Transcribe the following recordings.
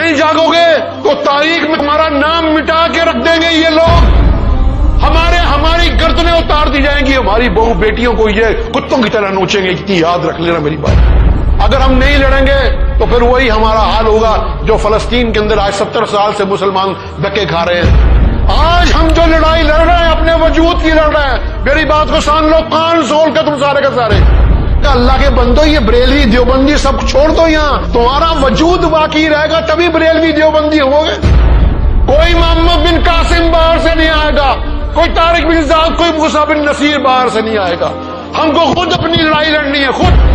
نہیں جاگوگے تو تاریخ میں ہمارا نام مٹا کے رکھ دیں گے یہ لوگ. ہماری گردنیں اتار دی جائیں گی. ہماری بہو بیٹیوں کو یہ کتوں کی طرح نوچیں گے. اتنی یاد رکھ لینا میری بات. اگر ہم نہیں لڑیں گے تو پھر وہی ہمارا حال ہوگا جو فلسطین کے اندر آج 70 سال سے مسلمان دھکے کھا رہے ہیں. آج ہم جو لڑائی لڑ رہے ہیں اپنے وجود کی لڑ رہے ہیں. میری بات کو سان لو, کان سول کے تم سارے کے سارے. اللہ کے بندو, یہ بریلوی دیوبندی سب چھوڑ دو. یہاں تمہارا وجود باقی رہے گا تبھی بریلوی دیوبندی ہوگے. کوئی محمد بن قاسم باہر سے نہیں آئے گا, کوئی طارق بن زیاد, کوئی موسیٰ بن نصیر باہر سے نہیں آئے گا. ہم کو خود اپنی لڑائی لڑنی ہے, خود.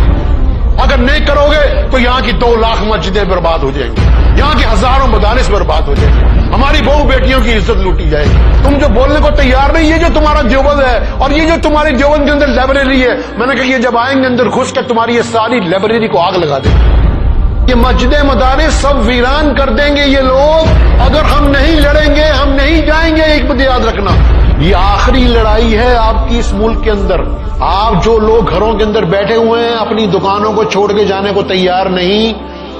اگر نہیں کرو گے تو یہاں کی 2 لاکھ مسجدیں برباد ہو جائیں گی, یہاں کے ہزاروں مدارس برباد ہو جائیں گے, ہماری بہو بیٹیوں کی عزت لوٹی جائے گی. تم جو بولنے کو تیار نہیں, یہ جو تمہارا دیوبند ہے اور یہ جو تمہاری دیوبند کے اندر لائبریری ہے, میں نے کہا یہ جب آئیں گے اندر گھس کے تمہاری یہ ساری لائبریری کو آگ لگا دیں گے. یہ مسجدیں مدارس سب ویران کر دیں گے یہ لوگ. اگر ہم نہیں لڑیں گے, ہم نہیں جائیں گے. ایک بات یاد رکھنا, یہ آخری لڑائی ہے آپ کی اس ملک کے اندر. آپ جو لوگ گھروں کے اندر بیٹھے ہوئے ہیں, اپنی دکانوں کو چھوڑ کے جانے کو تیار نہیں,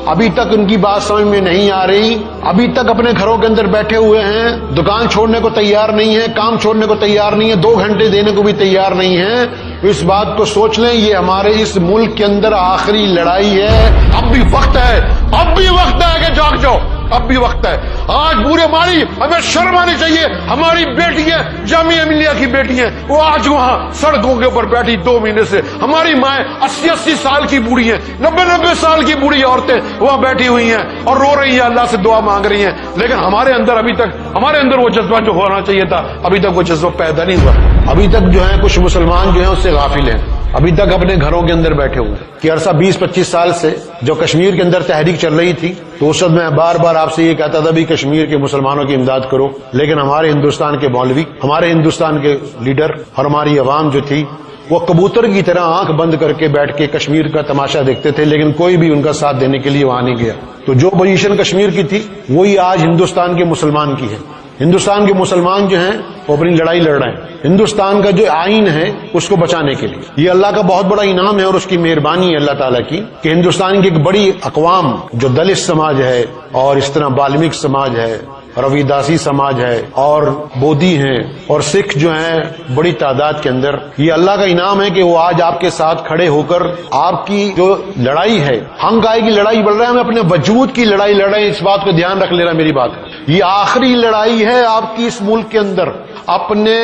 ابھی تک ان کی بات سمجھ میں نہیں آ رہی, ابھی تک اپنے گھروں کے اندر بیٹھے ہوئے ہیں, دکان چھوڑنے کو تیار نہیں ہے, کام چھوڑنے کو تیار نہیں ہے, 2 گھنٹے دینے کو بھی تیار نہیں ہے, اس بات کو سوچ لیں یہ ہمارے اس ملک کے اندر آخری لڑائی ہے. اب بھی وقت ہے, اب بھی وقت ہے کہ جاگ جاؤ, اب بھی وقت ہے. آج بورے ماری ہمیں شرم آنی چاہیے. ہماری بیٹیاں, جامعہ ملیہ کی بیٹیاں, وہ آج وہاں سڑکوں کے اوپر بیٹھی 2 مہینے سے. ہماری مائیں 80 سال کی بوڑھی ہیں, 90 سال کی بوڑھی عورتیں وہاں بیٹھی ہوئی ہیں اور رو رہی ہیں, اللہ سے دعا مانگ رہی ہیں. لیکن ہمارے اندر ابھی تک, ہمارے اندر وہ جذبہ جو ہونا چاہیے تھا, ابھی تک وہ جذبہ پیدا نہیں ہوا. ابھی تک جو ہے کچھ مسلمان جو ہیں اس سے غافل ہیں, ابھی تک اپنے گھروں کے اندر بیٹھے ہوئے ہیں. کہ عرصہ 20-25 سال سے جو کشمیر کے اندر تحریک چل رہی تھی, تو اس وقت میں بار بار آپ سے یہ کہتا تھا بھی کشمیر کے مسلمانوں کی امداد کرو. لیکن ہمارے ہندوستان کے مولوی, ہمارے ہندوستان کے لیڈر اور ہماری عوام جو تھی, وہ کبوتر کی طرح آنکھ بند کر کے بیٹھ کے کشمیر کا تماشا دیکھتے تھے, لیکن کوئی بھی ان کا ساتھ دینے کے لیے وہاں نہیں گیا. تو جو پوزیشن کشمیر کی تھی وہی آج ہندوستان کے مسلمان کی ہے. ہندوستان کے مسلمان جو ہیں وہ اپنی لڑائی لڑ رہے ہیں ہندوستان کا جو آئین ہے اس کو بچانے کے لیے. یہ اللہ کا بہت بڑا انعام ہے اور اس کی مہربانی ہے اللہ تعالیٰ کی کہ ہندوستان کی ایک بڑی اقوام جو دلت سماج ہے, اور اس طرح بالمک سماج ہے, رویداسی سماج ہے, اور بودھی ہیں, اور سکھ جو ہیں بڑی تعداد کے اندر, یہ اللہ کا انعام ہے کہ وہ آج آپ کے ساتھ کھڑے ہو کر آپ کی جو لڑائی ہے, ہم گائے کی لڑائی بڑھ رہے ہیں, ہم اپنے وجود کی لڑائی لڑ رہے ہیں. اس بات کو دھیان رکھ لینا میری بات. یہ آخری لڑائی ہے آپ کی اس ملک کے اندر, اپنے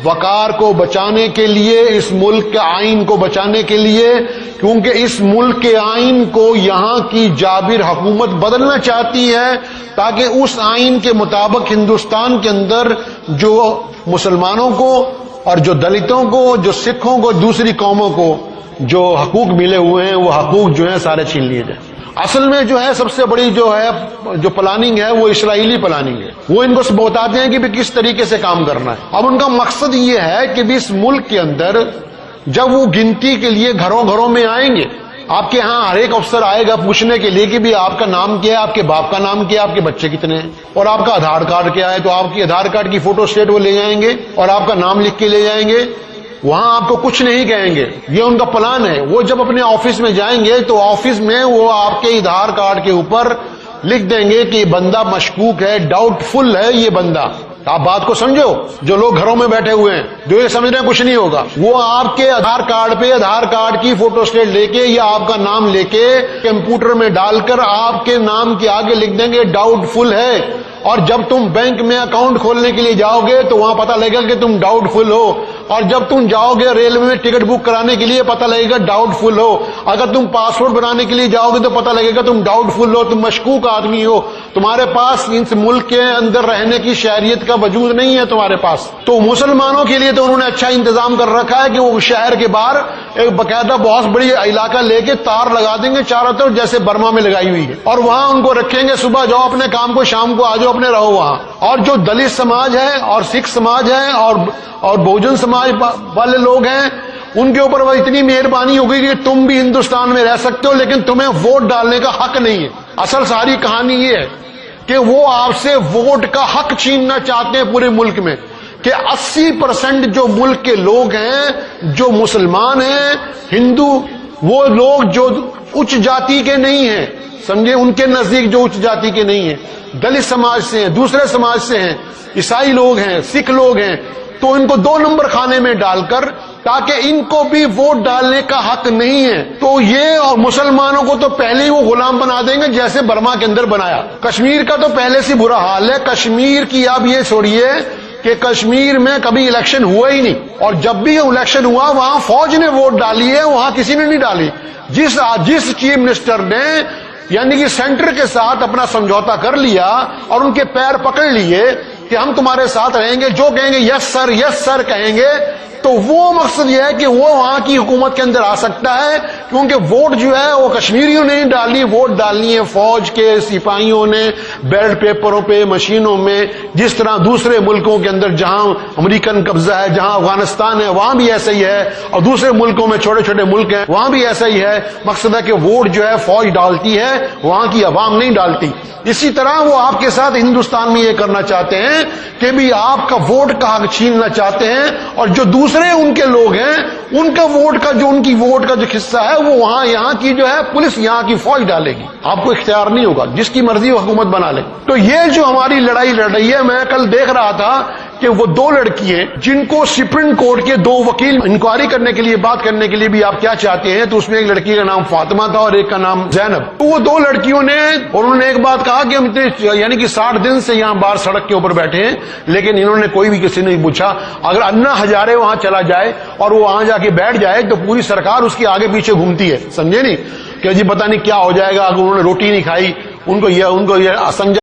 وقار کو بچانے کے لیے, اس ملک کے آئین کو بچانے کے لیے, کیونکہ اس ملک کے آئین کو یہاں کی جابر حکومت بدلنا چاہتی ہے تاکہ اس آئین کے مطابق ہندوستان کے اندر جو مسلمانوں کو اور جو دلتوں کو, جو سکھوں کو, دوسری قوموں کو جو حقوق ملے ہوئے ہیں وہ حقوق جو ہیں سارے چھین لیے جائیں. اصل میں جو ہے سب سے بڑی جو ہے جو پلاننگ ہے وہ اسرائیلی پلاننگ ہے. وہ ان کو بتاتے ہیں کہ بھی کس طریقے سے کام کرنا ہے. اب ان کا مقصد یہ ہے کہ بھی اس ملک کے اندر جب وہ گنتی کے لیے گھروں گھروں میں آئیں گے, آپ کے ہاں ہر ایک افسر آئے گا پوچھنے کے لیے کہ بھی آپ کا نام کیا ہے, آپ کے باپ کا نام کیا ہے, آپ کے بچے کتنے ہیں, اور آپ کا آدھار کارڈ کیا ہے, تو آپ کی آدھار کارڈ کی فوٹو اسٹیٹ وہ لے جائیں گے اور آپ کا نام لکھ کے لے جائیں گے. وہاں آپ کو کچھ نہیں کہیں گے. یہ ان کا پلان ہے. وہ جب اپنے آفس میں جائیں گے تو آفس میں وہ آپ کے آدھار کارڈ کے اوپر لکھ دیں گے کہ یہ بندہ مشکوک ہے, ڈاؤٹ فل ہے یہ بندہ. آپ بات کو سمجھو, جو لوگ گھروں میں بیٹھے ہوئے ہیں جو یہ سمجھ رہے ہیں کچھ نہیں ہوگا, وہ آپ کے آدھار کارڈ پہ آدھار کارڈ کی فوٹو اسٹیٹ لے کے یا آپ کا نام لے کے کمپیوٹر میں ڈال کر آپ کے نام کے آگے لکھ دیں گے ڈاؤٹ فل ہے. اور جب تم بینک میں اکاؤنٹ کھولنے کے لیے جاؤ گے تو وہاں پتہ لگے گا کہ تم ڈاؤٹ فل ہو, اور جب تم جاؤ گے ریلوے میں ٹکٹ بک کرانے کے لیے پتہ لگے گا ڈاؤٹ فل ہو, اگر تم پاسپورٹ بنانے کے لیے جاؤ گے تو پتہ لگے گا تم ڈاؤٹ فل ہو, تم مشکوک آدمی ہو, تمہارے پاس اس ملک کے اندر رہنے کی شہریت کا وجود نہیں ہے تمہارے پاس. تو مسلمانوں کے لیے تو انہوں نے اچھا انتظام کر رکھا ہے کہ وہ شہر کے باہر ایک باقاعدہ بہت بڑی علاقہ لے کے تار لگا دیں گے چاروں طرف جیسے برما میں لگائی ہوئی ہے, اور وہاں ان کو رکھیں گے, صبح جاؤ اپنے کام کو, شام کو آ جاؤ اپنے رہو وہاں. اور جو دلت سماج ہے اور سکھ سماج ہے اور بہوجن سماج والے لوگ ہیں, ان کے اوپر وہ اتنی مہربانی ہو گئی کہ تم بھی ہندوستان میں رہ سکتے ہو لیکن تمہیں ووٹ ڈالنے کا حق نہیں ہے. اصل ساری کہانی یہ ہے کہ وہ آپ سے ووٹ کا حق چھیننا چاہتے ہیں پورے ملک میں, کہ 80% جو ملک کے لوگ ہیں جو مسلمان ہیں, ہندو, وہ لوگ جو اچ جاتی کے نہیں ہیں, سمجھے، ان کے نزدیک جو اچ جاتی کے نہیں ہیں، دلت سماج سے ہیں، دوسرے سماج سے ہیں، عیسائی لوگ ہیں، سکھ لوگ ہیں، تو ان کو 2 نمبر کھانے میں ڈال کر، تاکہ ان کو بھی ووٹ ڈالنے کا حق نہیں ہے، تو یہ اور مسلمانوں کو تو پہلے ہی وہ غلام بنا دیں گے جیسے برما کے اندر بنایا۔ کشمیر کا تو پہلے سے برا حال ہے۔ کشمیر کی آپ یہ چھوڑیے کہ کشمیر میں کبھی الیکشن ہوا ہی نہیں، اور جب بھی الیکشن ہوا وہاں فوج نے ووٹ ڈالی ہے، وہاں کسی نے نہیں ڈالی۔ جس چیف منسٹر نے یعنی کہ سینٹر کے ساتھ اپنا سمجھوتا کر لیا اور ان کے پیر پکڑ لیے کہ ہم تمہارے ساتھ رہیں گے، جو کہیں گے یس سر کہیں گے، تو وہ مقصد یہ ہے کہ وہ وہاں کی حکومت کے اندر آ سکتا ہے، کیونکہ ووٹ جو ہے وہ کشمیریوں نے نہیں ڈالنی، ووٹ ڈالنی ہے فوج کے سپاہیوں نے، بیلٹ پیپروں پہ، مشینوں میں، جس طرح دوسرے ملکوں کے اندر جہاں امریکن قبضہ ہے، جہاں افغانستان ہے وہاں بھی ایسا ہی ہے، اور دوسرے ملکوں میں چھوٹے چھوٹے ملک ہیں وہاں بھی ایسا ہی ہے۔ مقصد ہے کہ ووٹ جو ہے فوج ڈالتی ہے، وہاں کی عوام نہیں ڈالتی۔ اسی طرح وہ آپ کے ساتھ ہندوستان میں یہ کرنا چاہتے ہیں کہ بھی آپ کا ووٹ کا حق چھیننا چاہتے ہیں، اور جو دوسرے ان کے لوگ ہیں ان کا ووٹ کا جو حصہ ہے وہ وہاں یہاں کی جو ہے پولیس، یہاں کی فوج ڈالے گی، آپ کو اختیار نہیں ہوگا، جس کی مرضی وہ حکومت بنا لے۔ تو یہ جو ہماری لڑائی لڑ رہی ہے، میں کل دیکھ رہا تھا کہ وہ 2 لڑکی ہیں جن کو سپریم کورٹ کے 2 وکیل انکوائری کرنے کے لیے، بات کرنے کے لیے بھی آپ کیا چاہتے ہیں، تو اس میں ایک لڑکی کا نام فاطمہ تھا اور ایک کا نام زینب۔ تو وہ 2 لڑکیوں نے، اور انہوں نے ایک بات کہا کہ ہم یعنی کہ 60 دن سے یہاں باہر سڑک کے اوپر بیٹھے ہیں، لیکن انہوں نے کوئی بھی کسی نے نہیں پوچھا۔ اگر انا ہزارے وہاں چلا جائے اور وہ وہاں جا کے بیٹھ جائے تو پوری سرکار اس کے آگے پیچھے گھومتی ہے، سمجھے نہیں، کہ جی پتہ نہیں کیا ہو جائے گا، اگر انہوں نے روٹی نہیں کھائی، ان کو یہ سمجھا